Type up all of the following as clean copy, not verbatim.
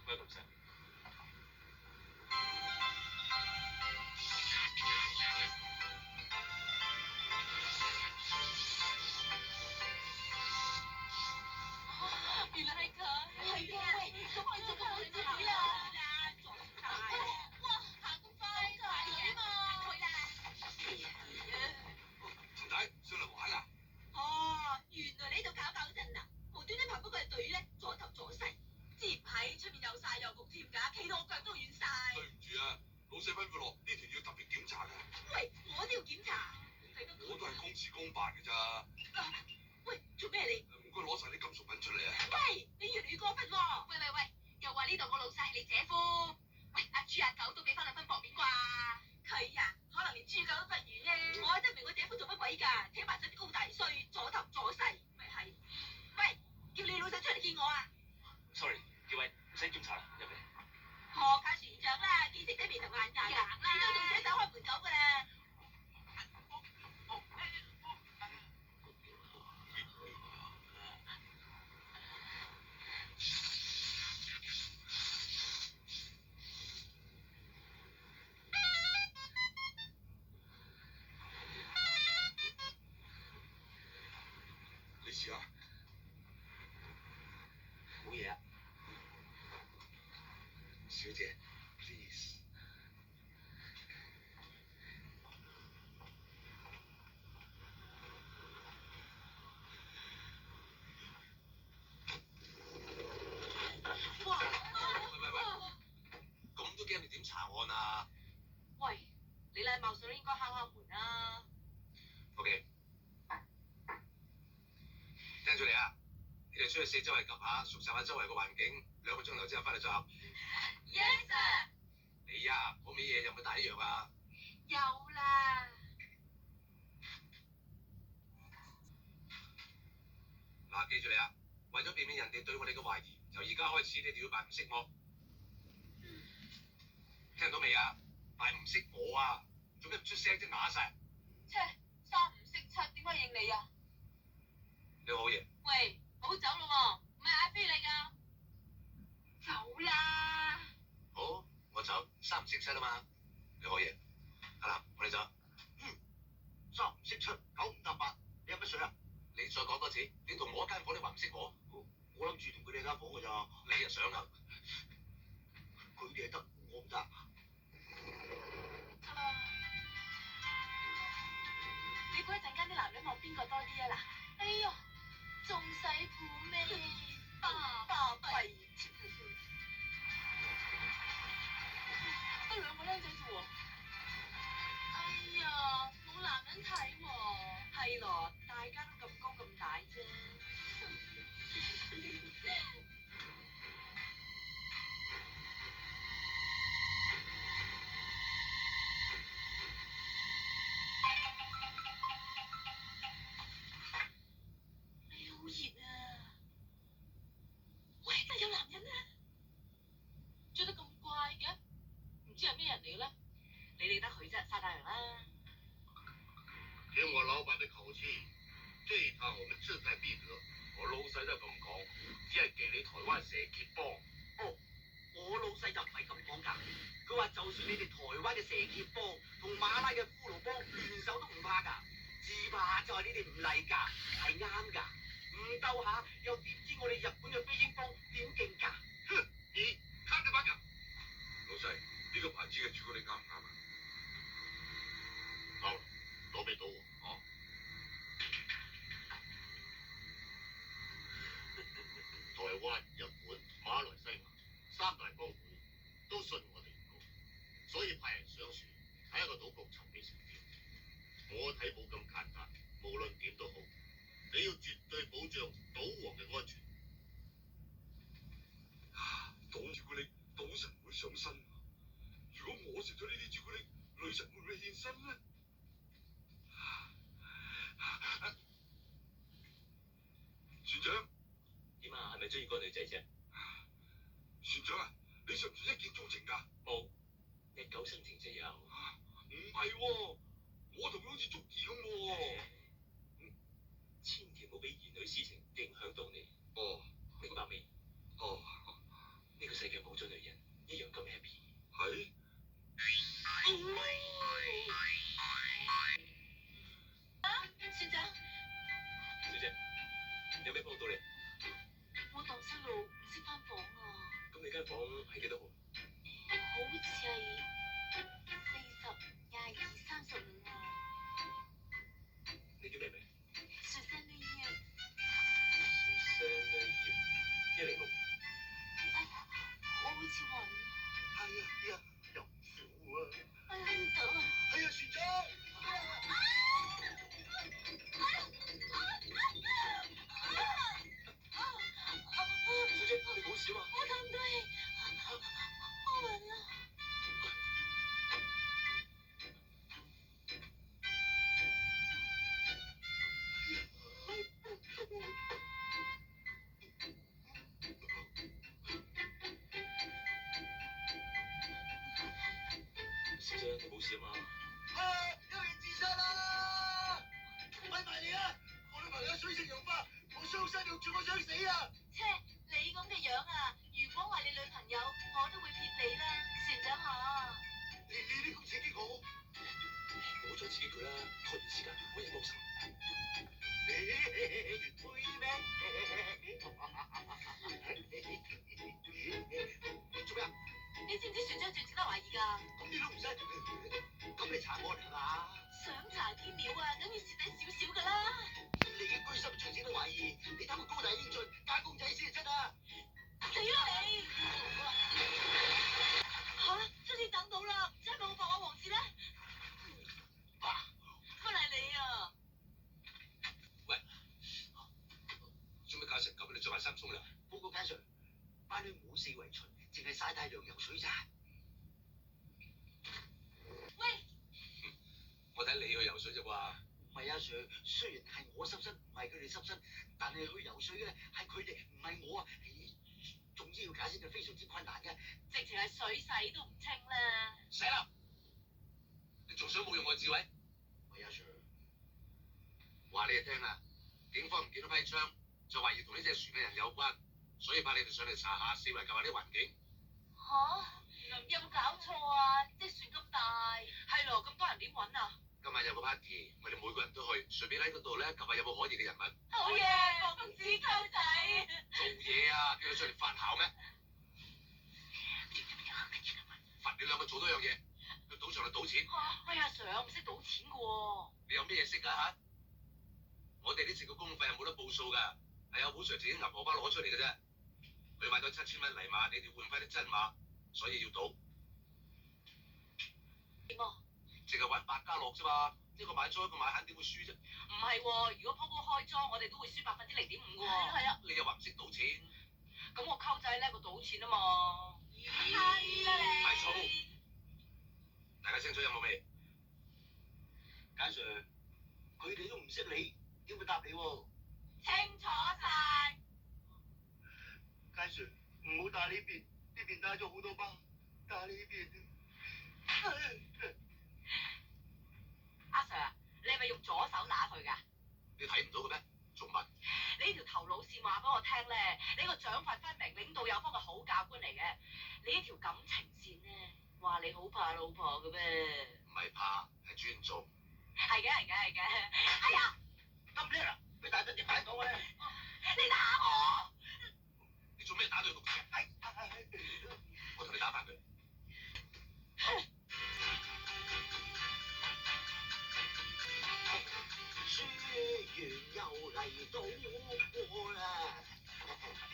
喂，老細。原來係佢，係啊！喂，咁我做個好姊妹啦，撞大！哇，行咁快，大女嘛！去啦！陳太上嚟玩啊！哦，原來你喺度搞震啊！無端端爬不過係隊咧，左頭左勢，知唔係出面又曬又焗添㗎，企到我腳都軟晒。對唔住啊，老細吩咐落呢條要特別檢查㗎。喂，我都要檢查，我都係公事公辦㗎咋。喂，做咩你？唔該攞晒啲金屬品出嚟啊！喂，你越嚟越過分喎！喂，又話呢度我老細係你姐夫。喂，阿豬阿狗都俾翻兩分薄面啩？佢啊，可能連豬狗都不如啫。我真唔明我姐夫做乜鬼㗎，扯埋晒啲高大衰，左頭左勢，咪係？喂，叫你老細出嚟見我啊 Sorry， 幾位唔使檢查啦，入嚟。何解船長啦，見識睇眉頭眼額啦，你都仲寫手開門狗㗎啦。你試下。冇嘢啊。小姐 ，please。哇！喂，咁都驚你點查案啊？喂，你禮貌上應該敲門啦。OK， 聽住你啊！你哋出去四周圍 𥄫 下，熟習下周圍嘅環境，2個鐘頭之後翻嚟集合。Yes sir。你呀，嗰味嘢有冇帶一樣啊？有啦。嗱，記住你啊！為咗避免人哋對我哋嘅懷疑，由而家開始你哋要扮唔識我。聽到未啊？扮唔識我啊！做咩唔出聲啫？啞晒。切，3唔識7，點解應你啊？你好嘢。喂，好走咯喎，唔係嗌飛你㗎。走啦。好，我走。3唔識7啊嘛。你好嘢。阿南，我哋走。3唔識7，9唔搭8，你有乜水啊？你再講多次，你同我一間房，你話唔識我？我諗住同佢哋間房㗎咋。你又想啊？佢哋係得，我唔得。你估一陣間啲男人望邊個多啲啊？嗱，哎呦，仲使估咩？巴閉。得2個僆仔啫喎。哎呀，冇男人睇喎。係咯，大家都咁高咁大啫。好熱啊！喂，有男人啊！着得咁怪嘅，唔知係咩人嚟嘅咧？你理得佢啫，曬太陽啦。聽我老闆的口氣，這一趟我們志在必得。我老細都係咁講，只係忌你台灣蛇蝎幫。哦，我老細就唔係咁講㗎。佢話就算你哋台灣嘅蛇蝎幫同馬拉嘅骷髏幫聯手都唔怕㗎，只怕就係你哋唔嚟㗎，係啱㗎。唔鬥下又點知我哋日本嘅飛鷹幫點勁㗎？哼，你看得把㗎。老細，呢個牌子嘅朱古力啱唔啱啊？好，攞俾到我。哦。台灣、日本、馬來西亞3大幫會都信我哋唔過，所以派人上船喺一個島國尋美食店。我睇冇咁簡單，無論點都好，你要絕對保障島王嘅安全。賭朱古力，賭神會上身。如果我食咗呢啲朱古力，女神會唔會現身呢？船長。點啊？係咪中意個女仔啫？船長啊，你信唔信一見鍾情㗎？冇，日久生情就有。唔係喎，我同佢好似捉兒咁喎。千祈唔好俾兒女私情影響到你。哦，明白未？哦，呢個世界冇咗間房係幾多號？好似係40、22、35啊。你叫咩名？雪山呢要，上葉106。我好似暈。係啊，又苦啊！哎呀，唔得啊！係啊，船長。小姐，你冇事嘛？我唞唔到氣，我暈啦。小姐，你冇事啊嘛？有人自殺啦！咪埋嚟啊！我女朋友水性楊花，我傷身用住，我想死啊！切，你咁嘅樣啊，如果係你女朋友，我都會撇你啦，船長嚇。你啲咁刺激我，唔好再刺激佢啦，拖延時間，揾人幫手。會咩？做咩啊？你知唔知船長最值得懷疑㗎？咁你都唔使，咁你查我嚟啦？想查啲料啊，梗要蝕底少少㗎啦。你嘅居心最值得懷疑，你睇個高大英俊，加工仔先係真啊！死啦你！嚇，終於等到啦，唔知係咪我白馬王子咧？乜係你啊？做咩搞成咁？你着埋衫沖涼？報告簡 Sir，班女冇四圍巡，淨係曬太陽游水咋。喂，我睇你去游水啫啩。唔係啊 Sir，雖然係我濕身，唔係佢哋濕身，但係去游水嘅咧係佢哋，唔係我啊。總之要解釋就非常之困難嘅。直情係水洗都唔清啦。死啦！你仲想冇用我智慧？唔係啊 Sir，話你哋聽啊，警方唔見到批槍，就懷疑同呢隻船嘅人有關，所以派你哋上嚟查下，四圍救下啲環境。嚇，有冇搞錯啊？隻船咁大，係咯，咁多人點揾啊？今晚有個 party，我哋每個人都去，順便喺嗰度咧，及下有冇可疑嘅人物。好嘢，公子溝仔。做嘢啊，叫佢上嚟發姣咩？罰你兩個做多樣嘢，去賭場度賭錢。哎呀 Sir，我唔識賭錢嘅喎。你有咩嘢識㗎嚇？我哋呢次嘅公費係冇得報數㗎，係有好 Sir 自己銀荷包攞出嚟嘅啫。佢買咗7000蚊泥馬，你哋換翻啲真馬，所以要賭。點啊？淨係玩百家樂啫嘛，一個買莊一個買閒點會輸啫？唔係喎，如果鋪鋪開莊，我哋都會輸0.05%嘅喎。係啊。你又話唔識賭錢？咁我溝仔叻過賭錢啊嘛。係啦你。咪嘈！大家清楚有冇未？簡 Sir，佢哋都唔識你，點會答你喎？清楚晒。簡 Sir，唔好打呢邊，呢邊打咗好多包，打呢邊。阿 Sir，你係咪用左手打佢㗎？你睇唔到嘅咩？仲問？你呢條頭腦線話俾我聽咧，你個獎罰分明，領導有方嘅好教官嚟嘅。你呢條感情線咧，話你好怕老婆嘅咩？唔係怕，係尊重。係嘅，係嘅，係嘅。哎呀，咁叻啊！佢大陣點解講嘅咧？你打我！你做咩打到佢咁哎我同你打翻佢。雪原又嚟到我啦！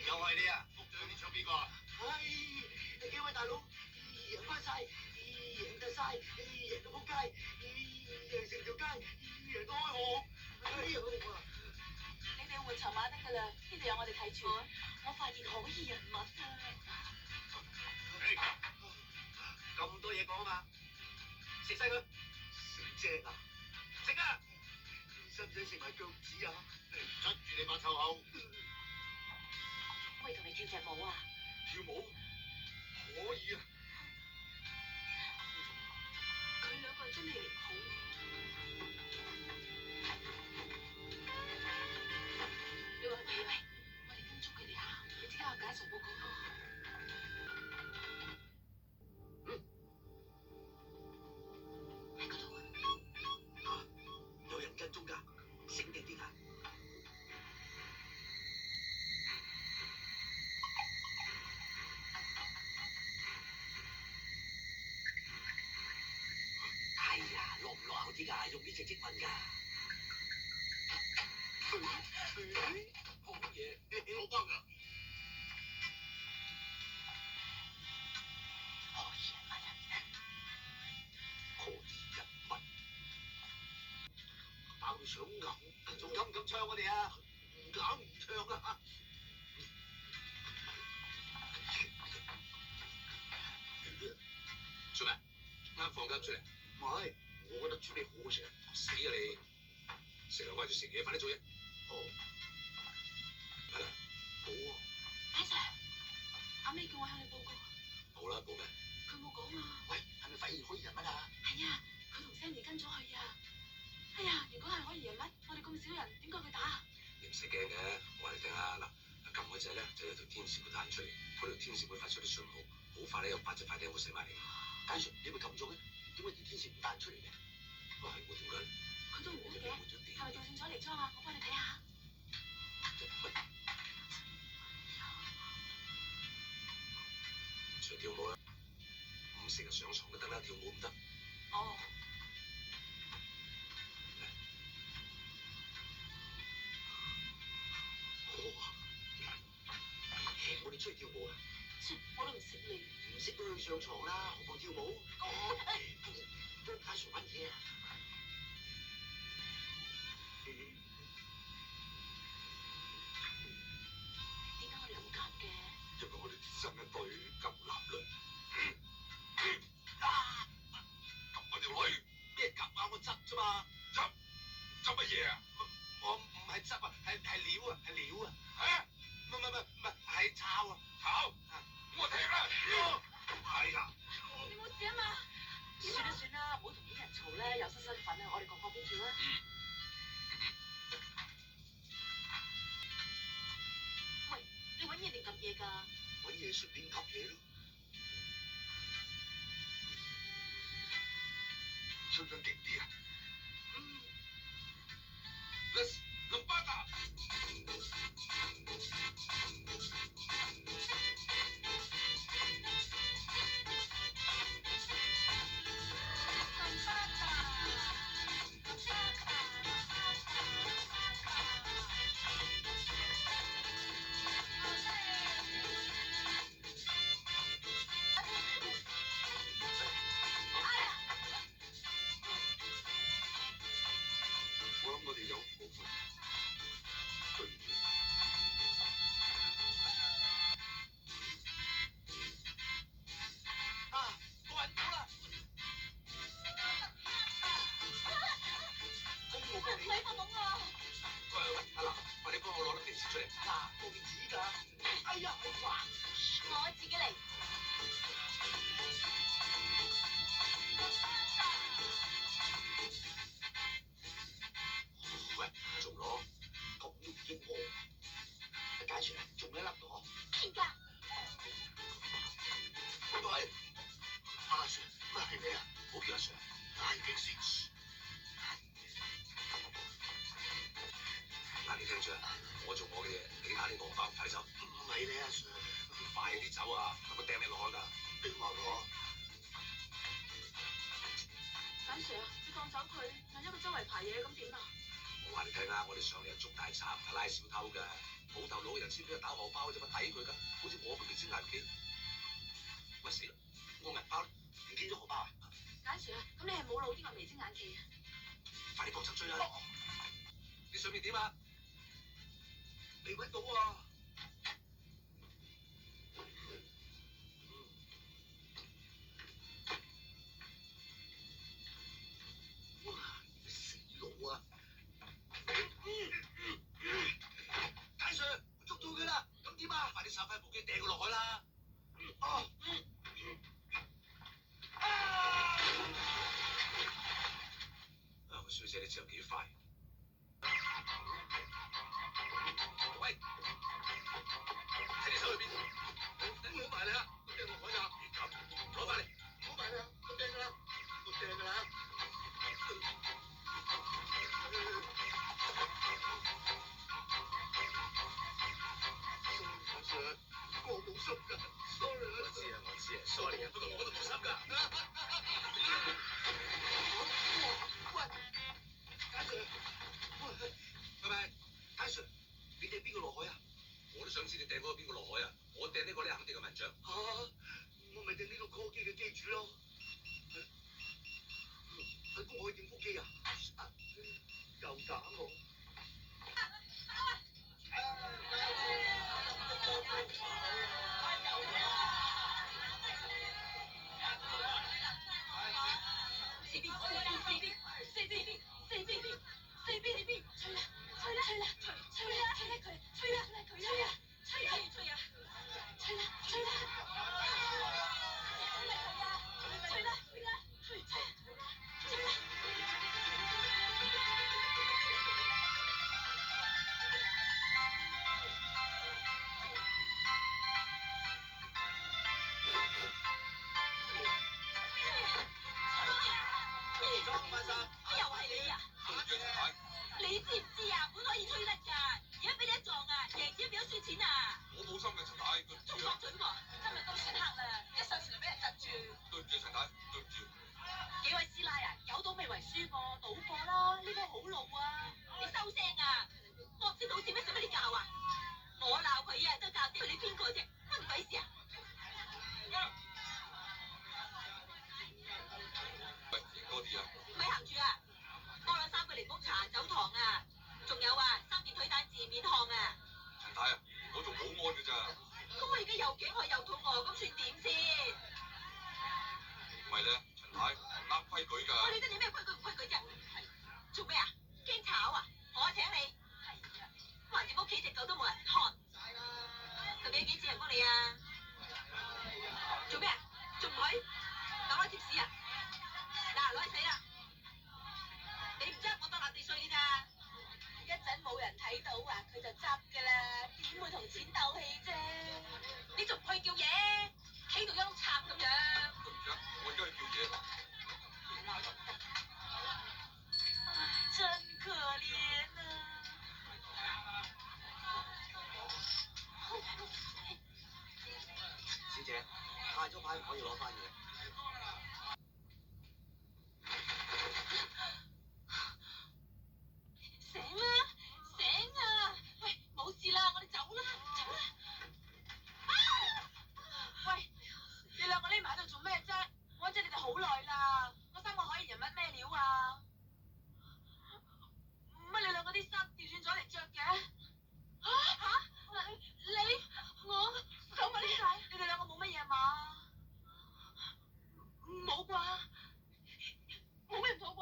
又係你啊！局長，你唱邊個啊？唉，你幾位大佬贏翻晒，贏得晒，贏到仆街，贏成條街，贏到開河。哎呀！你哋換籌碼得㗎啦，呢度有我哋睇住。我發現可疑人物啊！咁多嘢講啊嘛，食晒佢，食正啊！食啊！使唔使食埋腳趾啊？塞住你把臭口！可以同你跳隻舞啊？跳舞可以啊！佢兩個真係好。你話係咪？喂，我哋跟蹤佢哋啊！你即刻去解除報告咯。喺嗰度。有人跟蹤㗎，醒定啲啊！啲㗎，用呢隻積文㗎。好嘢，好棒㗎！可以人物，爆到想嘔，仲敢唔敢唱我哋啊？唔敢唔唱啊！做咩？啱放監出嚟？唔係，我覺得處理好食。死啊你！成日掛住食嘢，快啲做嘢。哦，係啦，好啊。簡 Sir，阿 May 叫我向你報告。好啦，報咩？佢冇講啊。喂，係咪發現可疑人物啊？係啊，佢同 Sammy 跟咗去啊。哎呀，如果係可疑人物，我哋咁少人，點解佢打？你唔使驚嘅，我話你聽下嗱，撳嗰隻咧就有條天線會彈出嚟，嗰條天線會發出啲信號，好快咧有8隻快艇會射埋嚟。簡 Sir，你咪撳咗嘅？點解條天線唔彈出嚟嘅？啊係喎，點解？佢都唔會嘅，係咪調轉咗嚟裝啊？我幫你睇下。除跳舞啦，唔成日上床都得啦，跳舞唔得。哦。我哋出去跳舞啊！切，我都唔識你。唔識都去上床啦，何況跳舞？都介紹乜嘢啊？點解我哋咁夾嘅？因為我哋天生一對，夾男女。夾我條女，咩夾啊？我執啫嘛。執乜嘢啊？我唔係執啊，係料啊，係料啊。嚇？唔係炒啊！炒？我停啦！係啊！你冇事啊嘛？算啦算啦，唔好同啲人嘈咧，有失身份啊！我哋各邊跳啦。喂，你揾嘢定撳嘢㗎？揾嘢順便撳嘢咯。想唔想勁啲啊？Let's lambada。我諗我哋有部分對唔住。啊！個人到啦！公務幫你。你發懵啊！喂，阿南，快啲幫我攞粒電視出嚟。嗱，冇電視㗎。哎呀，好滑！我自己嚟。喂，仲攞？咁都唔應我。簡 Sir，仲一粒攞？邊㗎？喂，阿 Sir，乜係你啊？好叫阿 Sir。大警司。嗱，你聽住啊！我做我嘅嘢，你打你荷包，快走！唔係你阿 Sir，快啲走啊！我掟你落海㗎。你話我？簡 Sir，你放走佢，萬一佢周圍排嘢咁點啊？我話你聽啊，我哋上嚟係捉大賊，唔係拉小偷㗎。冇頭腦嘅人先俾佢打荷包啫嘛，抵佢㗎。好似我咁明星眼鏡。喂死啦！我銀包唔見咗荷包啊！簡 Sir，咁你係冇腦啲個眉精眼企啊？快啲幫手追啦！你上面點啊？未揾到啊！哇！死佬啊！簡 Sir，捉到佢啦！咁點啊？快啲手揮部機掟佢落海啦！個水姐你知有幾快？喂，睇你手去邊？唔好埋你啊！我掟落海㗎！攞翻嚟！唔好埋你啊！我掟㗎啦！我掟㗎啦！Sir，我冇心㗎 ，sorry 啊！我知啊 ，sorry 啊，不過我都冇心㗎。喂！掟嗰個邊個落海啊？我掟呢個咧肯定係文章。嚇！我咪掟呢個 call 機嘅機主咯。喺公海點腹機啊？又打我！你知唔知啊？本可以吹甩㗎，而家俾你一撞啊，贏錢變咗輸錢啊！我冇心嘅陳太，對唔仲住啊，講準喎，今日都算黑啦，一上船就俾人窒住。對唔住陳太，對唔住。幾位師奶啊，有賭未為輸噃，賭過啦，呢鋪好路啊！你收聲啊！我唔識賭錢咩？使乜你教啊？我鬧佢啊，都教啲你邊個啫？關鬼事啊！喂，贏多啲啊！咪行住啊！多咗3個檸檬茶酒糖啊！仲有啊，3件腿蛋治面項啊！陳太啊，我仲保安㗎咋？咁我而家又頸渴又肚餓，咁算點先？唔係咧，陳太唔啱規矩㗎。我理得你咩規矩唔規矩啫？做咩啊？驚炒啊？我請你。橫掂屋企隻狗都冇人看。佢俾幾錢人工你啊？做咩啊？仲唔去？打開貼士啊！嗱，攞去死啦！你唔執我當立地稅㗎咋？一陣冇人睇到啊，佢就執㗎啦，點會同錢鬥氣啫？你仲唔去叫嘢？企到一碌杉咁樣。對唔住啊，我而家去叫嘢。唉，真可憐啊！小姐，派咗牌唔可以攞翻嘢。醒啦，醒啊！喂，冇事啦，我哋走啦，走啦！啊！喂，你兩個匿埋喺度做咩啫？我揾咗你哋好耐啦，嗰3個海員人物咩料啊？乜你兩個啲衫調轉咗嚟着嘅？我咁啊？你哋兩個冇乜嘢嘛？冇啩？冇咩唔妥啩？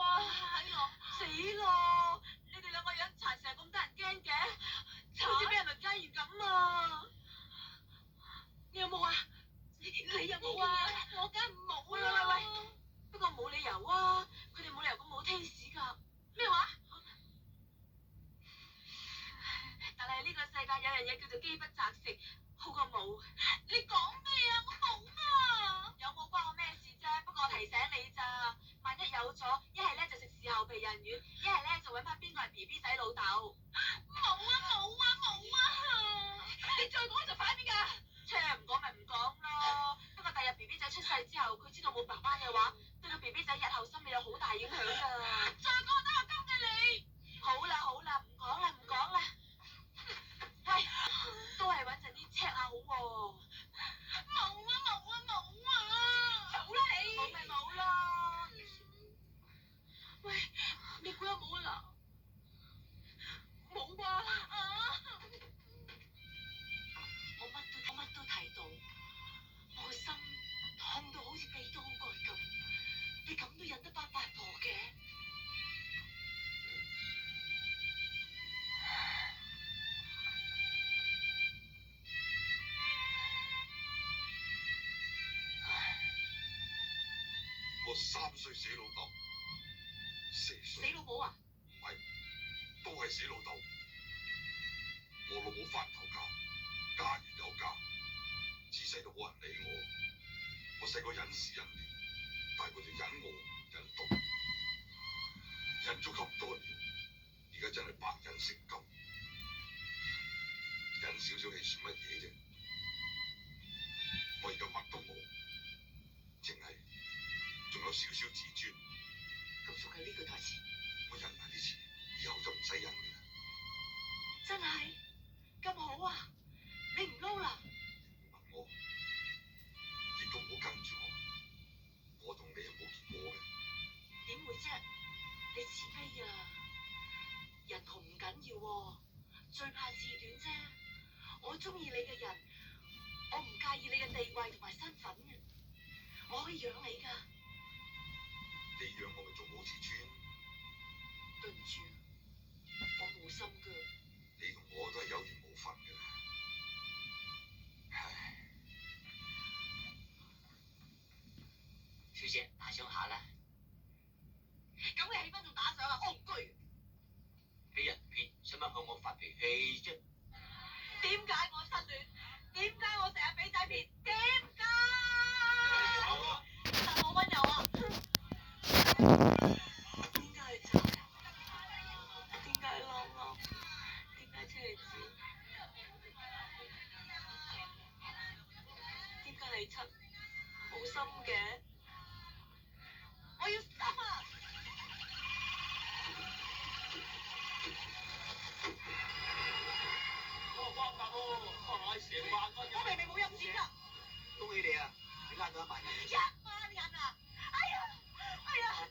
死咯！你哋兩個樣殘成咁得人驚嘅，好似俾人輪奸員咁啊！你有冇啊？你有冇啊？我梗係冇啦！喂，不過冇理由啊，佢哋冇理由咁冇 taste 㗎。咩話？但係呢個世界有樣嘢叫做飢不擇食，好過冇。你講咩啊？我冇啊！有冇關我咩事啫？不過我提醒你咋，萬一有咗，一係咧就食事後避孕丸，一係咧就揾翻邊個係 BB 仔老豆。冇啊！你再講就反面㗎。唔講咪唔講咯。不過第日 BB 仔出世之後，佢知道冇爸爸嘅話，對個 BB 仔日後心理有好大影響㗎。再講都係金嘅你。好啦，唔講啦。喂，都係穩陣啲 check 下好喎。冇啊！走啦你！冇咪冇咯。喂，你估有冇啊嗱？冇啩？我乜都睇到，我個心痛到好似被刀割咁。你咁都忍得翻八婆嘅？我3歲死老豆，4歲死老母啊！唔係，都係死老豆。我老母翻頭嫁，家如有家，自細都冇人理我。我細個忍時忍年，但係佢哋忍我忍到，忍咗咁多年，而家真係百忍成金。忍少少氣算乜嘢啫？我而家乜都冇，淨係仲有少少自尊。咁熟係呢句台詞，我忍埋啲錢，以後就唔使忍㗎啦。真係咁好啊！你唔撈啦？我亦都唔好跟住我同你又冇結果嘅。點會啫？你自卑啊！人紅唔緊要喎，最怕志短啫。我中意你嘅人，我唔介意你嘅地位同埋身份嘅，我可以養你㗎。你養我咪做武池村，對唔住，我冇心㗎。你同我都係有緣無分㗎啦。唉，小姐打賞下啦，咁嘅氣氛仲打賞啊，戇居！俾人騙，使乜向我發脾氣啫？點解我失戀？點解我成日俾仔騙？點解？但我温柔啊！點解係賊？點解係浪浪？點解車厘子？點解係七？冇心嘅，我要心啊！我明明冇入錢㗎。恭喜你啊！你呃到1萬人。1萬人啊！哎呀，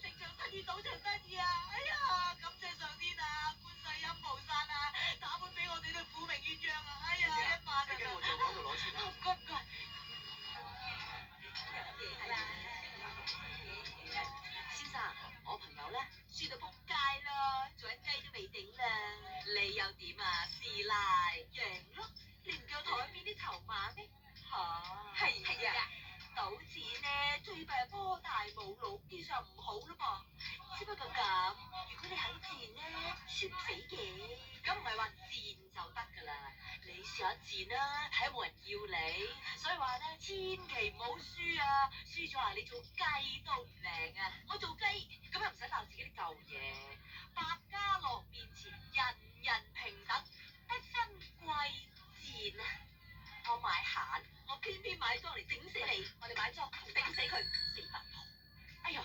成場生意賭場生意啊！哎呀，感謝上天啊，觀世音菩薩啊，打本俾我哋對苦命鴛鴦啊！哎呀，1萬人啊！你跟我做講度攞錢啦。唔該唔該。先生，我朋友咧輸到仆街咯，做緊雞都未頂啦。你又點啊，師奶？贏咯！你唔夠台面啲籌碼咩？嚇，係啊！賭錢咧最弊係波大冇腦，技術唔好咯噃。只不過咁，如果你肯賤咧，輸唔死嘅。咁唔係話賤就得㗎啦，你試下賤啦，睇下冇人要你。所以話咧，千祈唔好輸啊！輸咗啊，你做雞都唔靚啊！我做雞，咁又唔使鬧自己啲舊嘢。百家樂面前，人人平等，不分貴賤啊！我買閒，我偏偏買莊嚟整死你。我哋買莊整死佢，死八婆！哎呀，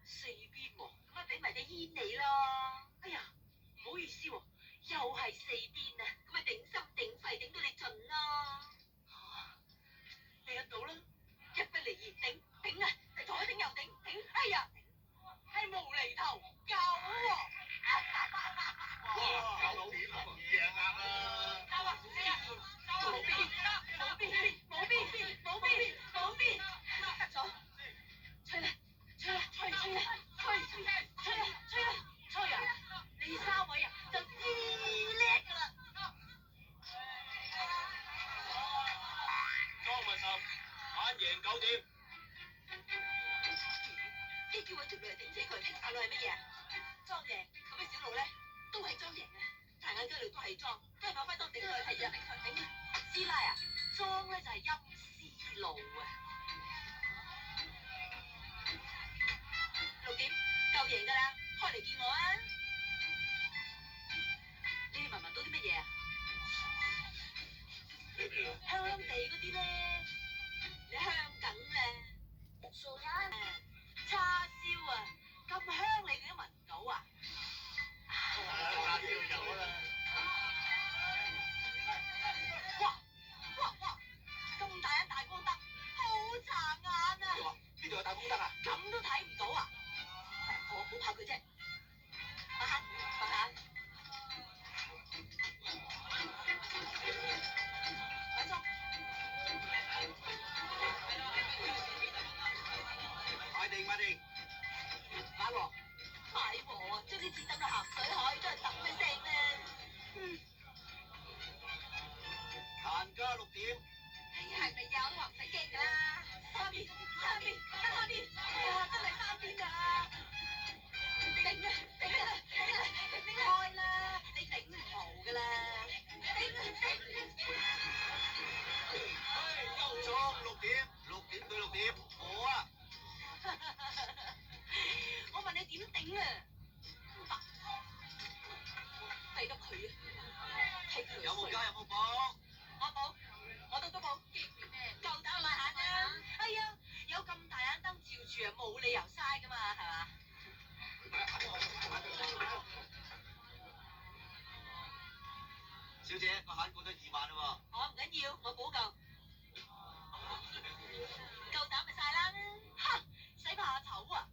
四邊喎，咁咪俾埋隻煙你咯。哎呀，唔好意思喎，又係四邊啊，咁咪頂心頂肺頂到你盡咯。你得到啦，一不離二頂頂啊，左頂右頂頂，哎呀，係無厘頭狗喎！哇，狗點啊？贏硬啦！交啊，死啊！冇邊，冇邊，冇邊，冇邊，冇邊，得咗，吹啦，吹啦，吹啦，吹啦，吹啊！你三位啊就知叻㗎啦。莊物十，玩贏9點。呢叫揾條女嚟頂死佢，大佬係乜嘢？莊贏，咁嘅小路咧都係莊贏嘅，大眼雞路都係莊，都係把揮當頂佢，係啊，頂啊！師奶啊，莊咧就係陰思路啊。6點夠贏㗎啦，開嚟見我啊！你哋聞到啲乜嘢啊？香地嗰啲咧，你香緊咧。叉燒啊，咁香你哋都聞唔到啊？叉燒有啦。哇！咁大盞大光燈，好殘眼啊！哇，呢度有大光燈啊？咁都睇唔到啊？我好怕佢啫。慢下。買裝。買定。買喎。買禾啊！將啲錢抌落鹹水海，都係抌嘅聲咧。閒家6點。係咪有都話唔使驚㗎啦？三邊，哇！真係3邊啊！頂啊！開啦！你頂唔好㗎啦！莊6點，6點對6點，我啊！我問你點頂啊？抵得佢啊！係佢有冇加有冇補？我冇，我都冇，夠膽買眼啊！哎呀，有咁大眼燈照住啊，冇理由嘥㗎嘛，係嘛？小姐，個閒管都2萬啦喎。我唔緊要，我補救。夠膽咪晒啦！哼，使怕醜啊！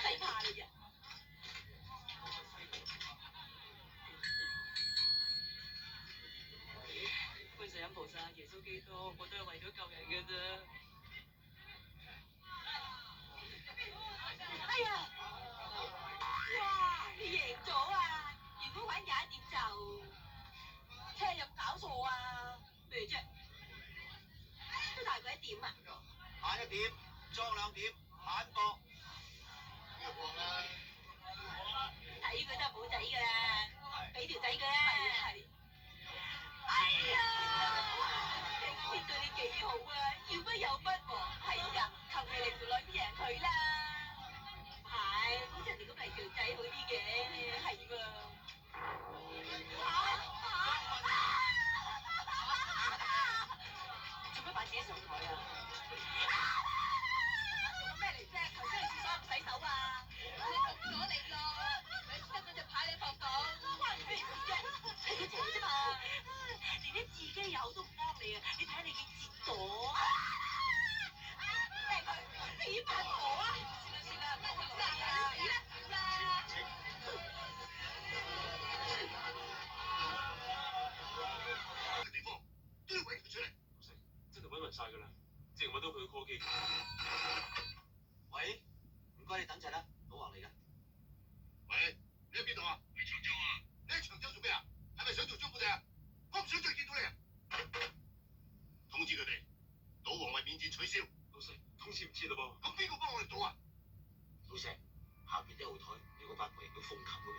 使怕你啊！觀世音菩薩、耶穌基督，我都係為咗救人嘅啫。哎呀！哇！你贏咗啊！如果玩廿點就，聽日有冇搞錯啊？咩啫？都大過一點啊！下一點，裝兩點，反駁。睇佢都係冇仔㗎啦，俾條仔佢啦。係。哎呀！你天對你幾好啊，要不有不喎。係㗎，求其嚟條女贏佢啦。係，好似人哋咁嚟條仔好啲嘅，係喎。做乜擺自己上台啊？做咩嚟啫？頭先去廁所唔洗手啊？你撳咗你咯，咪得嗰隻牌你放到，關咩事啫？係佢姐啫嘛，連啲自己有都唔幫你啊！你睇你幾折咗？咩佢？你問我啊？算啦，唔好啦，死啦死啦！嘅地方都要揾佢出嚟。真係揾勻晒㗎啦，淨揾到佢嘅 call 機。喂，唔該你等陣啦，老黃嚟㗎。喂，你喺邊度啊？喺長洲啊！你喺長洲做咩啊？係咪想做中國地啊？我唔想再見到你啊！通知佢哋，賭王位免戰取消。老細，通知唔切嘞噃。咁邊個幫我哋賭啊？老石，下邊啲後台有個八婆亦都封琴㗎喎。